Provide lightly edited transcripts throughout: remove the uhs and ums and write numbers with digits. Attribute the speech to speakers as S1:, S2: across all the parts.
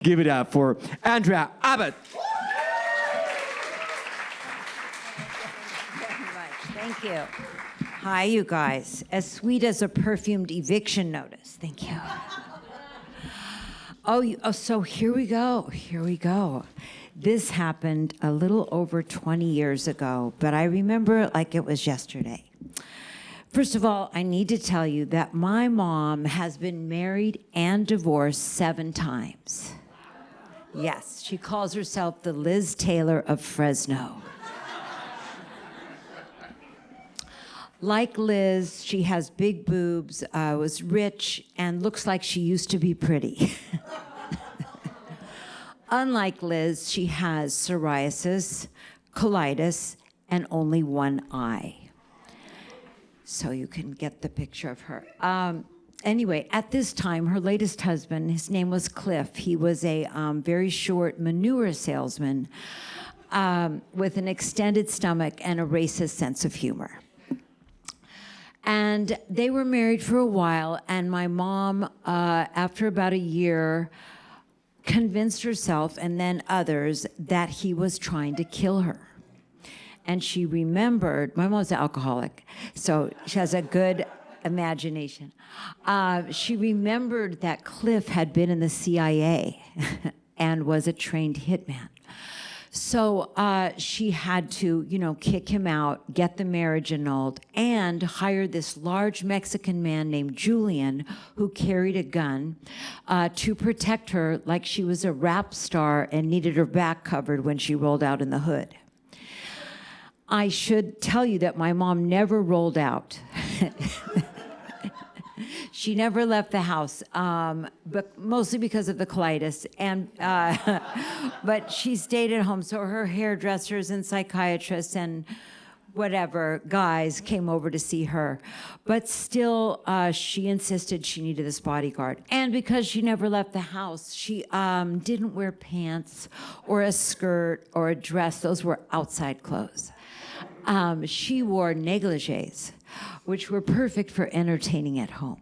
S1: Give it up for Andrea Abbate.
S2: Thank you. Hi, you guys. As sweet as a perfumed eviction notice. Thank you. So here we go. Here we go. This happened a little over 20 years ago, but I remember it like it was yesterday. First of all, I need to tell you that my mom has been married and divorced 7 times. Yes, she calls herself the Liz Taylor of Fresno. Like Liz, she has big boobs, was rich, and looks like she used to be pretty. Unlike Liz, she has psoriasis, colitis, and only one eye. So you can get the picture of her. Anyway, at this time, her latest husband, his name was Cliff. He was a very short manure salesman with an extended stomach and a racist sense of humor. And they were married for a while, and my mom, after about a year, convinced herself and then others that he was trying to kill her. And she remembered, my mom's an alcoholic, so she has a good imagination. She remembered that Cliff had been in the CIA and was a trained hitman. So she had to, kick him out, get the marriage annulled, and hire this large Mexican man named Julian who carried a gun to protect her like she was a rap star and needed her back covered when she rolled out in the hood. I should tell you that my mom never rolled out. She never left the house, but mostly because of the colitis. And but she stayed at home. So her hairdressers and psychiatrists and whatever guys came over to see her. But still, she insisted she needed this bodyguard. And because she never left the house, she didn't wear pants or a skirt or a dress. Those were outside clothes. She wore negligees, which were perfect for entertaining at home.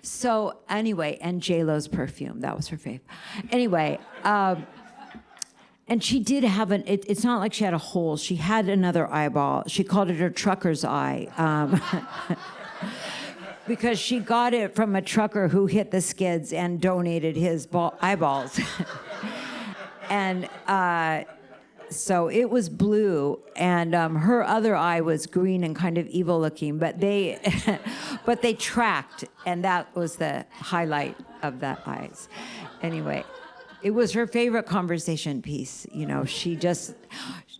S2: So anyway, and J-Lo's perfume, that was her fave. Anyway, and she did have it's not like she had a hole, she had another eyeball. She called it her trucker's eye. Because she got it from a trucker who hit the skids and donated his eyeballs. And so it was blue, and her other eye was green and kind of evil looking, but they tracked, and that was the highlight of that eyes. Anyway, it was her favorite conversation piece.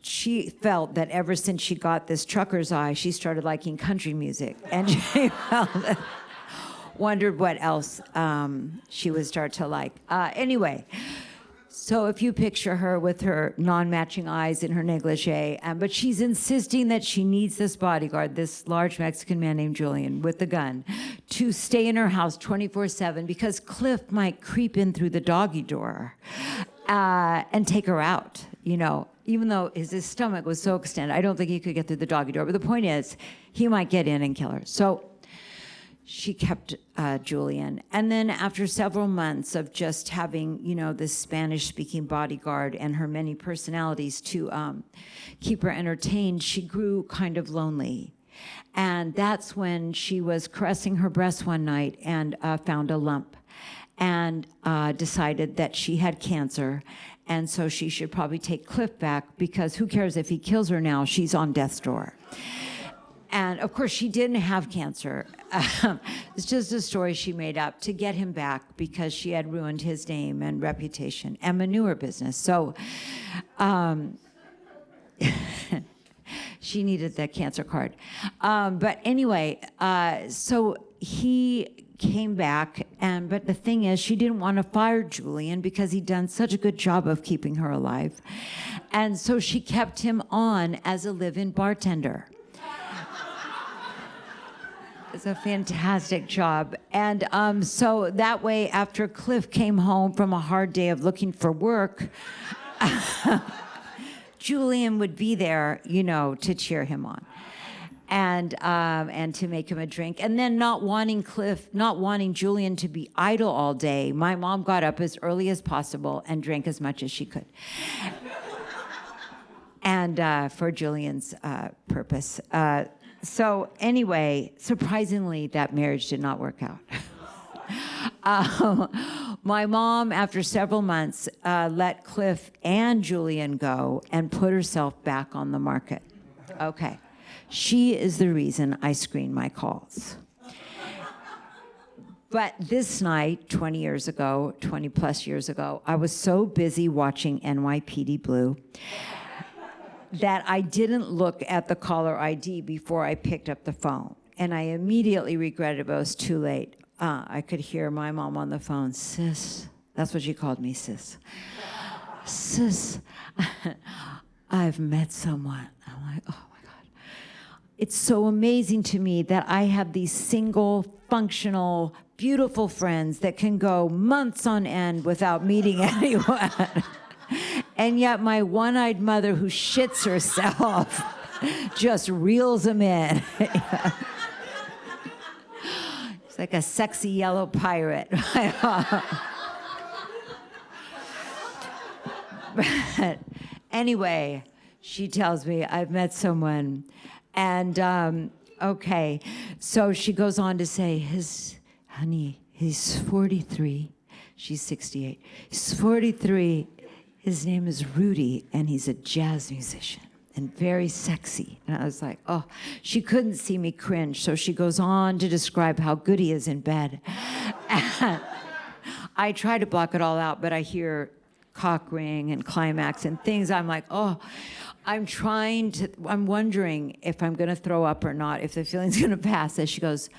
S2: She felt that ever since she got this trucker's eye, she started liking country music, and she wondered what else she would start to like. Anyway. So if you picture her with her non-matching eyes in her negligee, but she's insisting that she needs this bodyguard, this large Mexican man named Julian with the gun, to stay in her house 24/7 because Cliff might creep in through the doggy door and take her out, even though his stomach was so extended. I don't think he could get through the doggy door, but the point is he might get in and kill her. So she kept Julian. And then after several months of just having, this Spanish-speaking bodyguard and her many personalities to keep her entertained, she grew kind of lonely. And that's when she was caressing her breast one night and found a lump and decided that she had cancer. And so she should probably take Cliff back because who cares if he kills her now? She's on death's door. And of course, she didn't have cancer. It's just a story she made up to get him back because she had ruined his name and reputation and manure business. So she needed that cancer card. But anyway, so he came back, but the thing is, she didn't want to fire Julian because he'd done such a good job of keeping her alive. And so she kept him on as a live-in bartender. It's a fantastic job. And so that way, after Cliff came home from a hard day of looking for work, Julian would be there, to cheer him on. and to make him a drink. And then not wanting Julian to be idle all day, my mom got up as early as possible and drank as much as she could. And for Julian's purpose. So anyway, surprisingly, that marriage did not work out. My mom, after several months, let Cliff and Julian go and put herself back on the market. Okay. She is the reason I screen my calls. But this night, 20 plus years ago, I was so busy watching NYPD Blue that I didn't look at the caller ID before I picked up the phone. And I immediately regretted it, but it was too late. I could hear my mom on the phone, sis. That's what she called me, sis. Sis, I've met someone. I'm like, oh my God. It's so amazing to me that I have these single, functional, beautiful friends that can go months on end without meeting anyone. And yet my one-eyed mother who shits herself just reels them in. It's like a sexy yellow pirate. But anyway, she tells me, I've met someone. And okay, so she goes on to say, he's 43. She's 68. He's 43. His name is Rudy, and he's a jazz musician and very sexy. And I was like, oh, she couldn't see me cringe. So she goes on to describe how good he is in bed. And I try to block it all out, but I hear cock ring and climax and things. I'm like, oh, I'm wondering if I'm going to throw up or not, if the feeling's going to pass. And she goes,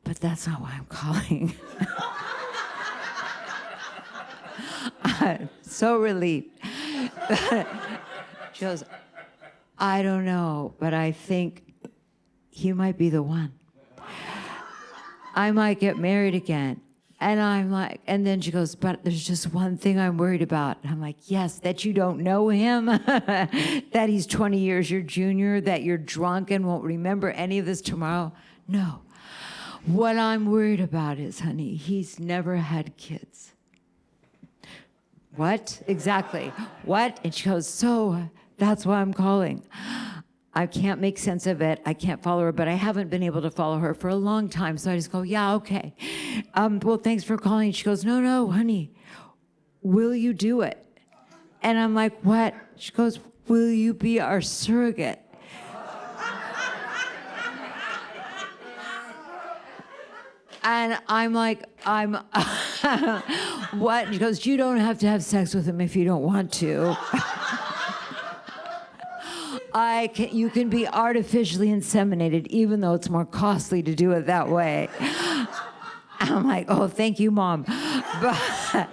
S2: but that's not why I'm calling. I'm so relieved. She goes, I don't know, but I think he might be the one. I might get married again. And I'm like, and then she goes, but there's just one thing I'm worried about. And I'm like, yes, that you don't know him, that he's 20 years your junior, that you're drunk and won't remember any of this tomorrow. No. What I'm worried about is, honey, he's never had kids. What? Exactly. What? And she goes, so that's why I'm calling. I can't make sense of it. I can't follow her, but I haven't been able to follow her for a long time. So I just go, yeah, okay. Well, thanks for calling. She goes, no, honey, will you do it? And I'm like, what? She goes, will you be our surrogate? And I'm like, what? And she goes, you don't have to have sex with him if you don't want to. You can be artificially inseminated, even though it's more costly to do it that way. I'm like, oh, thank you, Mom. But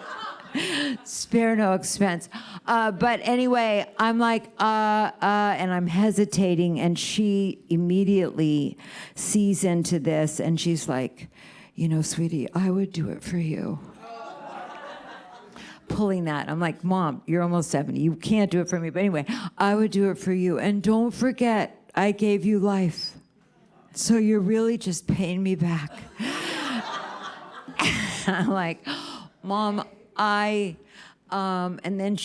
S2: spare no expense. But anyway, I'm like, and I'm hesitating, and she immediately sees into this, and she's like, you know, sweetie, I would do it for you. Pulling that. I'm like, Mom, you're almost 70. You can't do it for me. But anyway, I would do it for you. And don't forget, I gave you life. So you're really just paying me back. I'm like, Mom, and then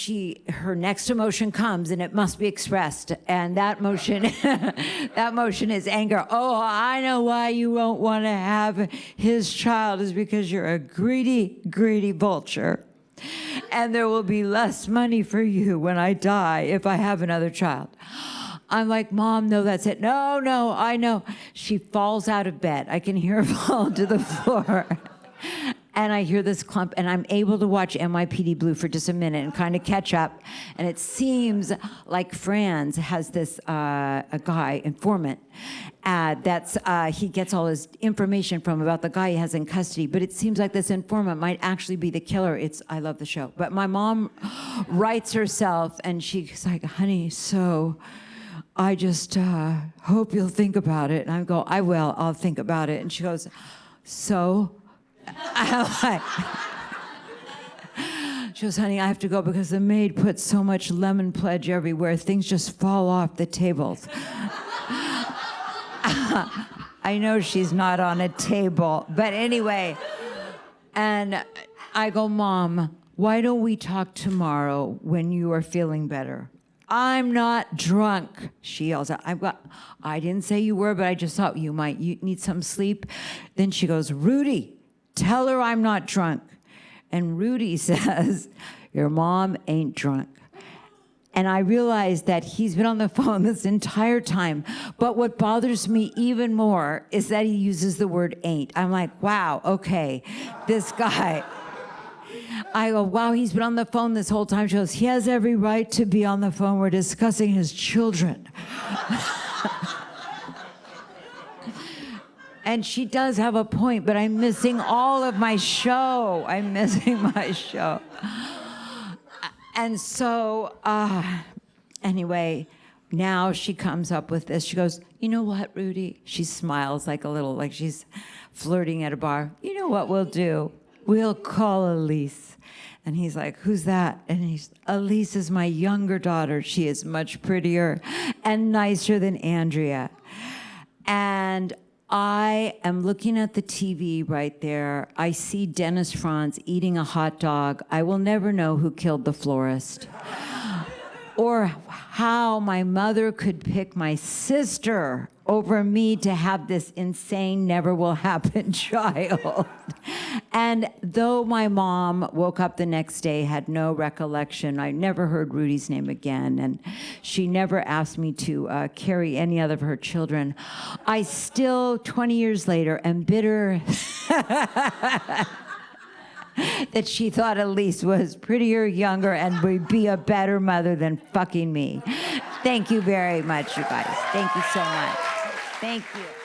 S2: her next emotion comes, and it must be expressed. And that motion, that motion is anger. Oh, I know why you won't want to have his child is because you're a greedy, greedy vulture. And there will be less money for you when I die if I have another child. I'm like, Mom, no, that's it. No, I know. She falls out of bed. I can hear her fall to the floor. And I hear this clump, and I'm able to watch NYPD Blue for just a minute and kind of catch up. And it seems like Franz has this a guy, informant, he gets all his information from about the guy he has in custody. But it seems like this informant might actually be the killer. I love the show. But my mom writes herself, and she's like, honey, so I just hope you'll think about it. And I go, I will. I'll think about it. And she goes, so? She goes, honey, I have to go because the maid puts so much lemon pledge everywhere. Things just fall off the tables. I know she's not on a table, but anyway. And I go, Mom, why don't we talk tomorrow when you are feeling better? I'm not drunk, she yells out. I didn't say you were, but I just thought you need some sleep. Then she goes, Rudy, tell her I'm not drunk. And Rudy says, your mom ain't drunk. And I realized that he's been on the phone this entire time. But what bothers me even more is that he uses the word ain't. I'm like, wow, okay, this guy. I go, wow, he's been on the phone this whole time. She goes, he has every right to be on the phone. We're discussing his children. And she does have a point, but I'm missing all of my show. I'm missing my show. And so, anyway, now she comes up with this. She goes, you know what, Rudy? She smiles like she's flirting at a bar. You know what we'll do? We'll call Elise. And he's like, who's that? And Elise is my younger daughter. She is much prettier and nicer than Andrea. And I am looking at the TV right there. I see Dennis Franz eating a hot dog. I will never know who killed the florist. Or how my mother could pick my sister over me to have this insane, never will happen child. And though my mom woke up the next day, had no recollection, I never heard Rudy's name again, and she never asked me to carry any other of her children, I still, 20 years later, am bitter that she thought Elise was prettier, younger, and would be a better mother than fucking me. Thank you very much, you guys. Thank you so much. Thank you.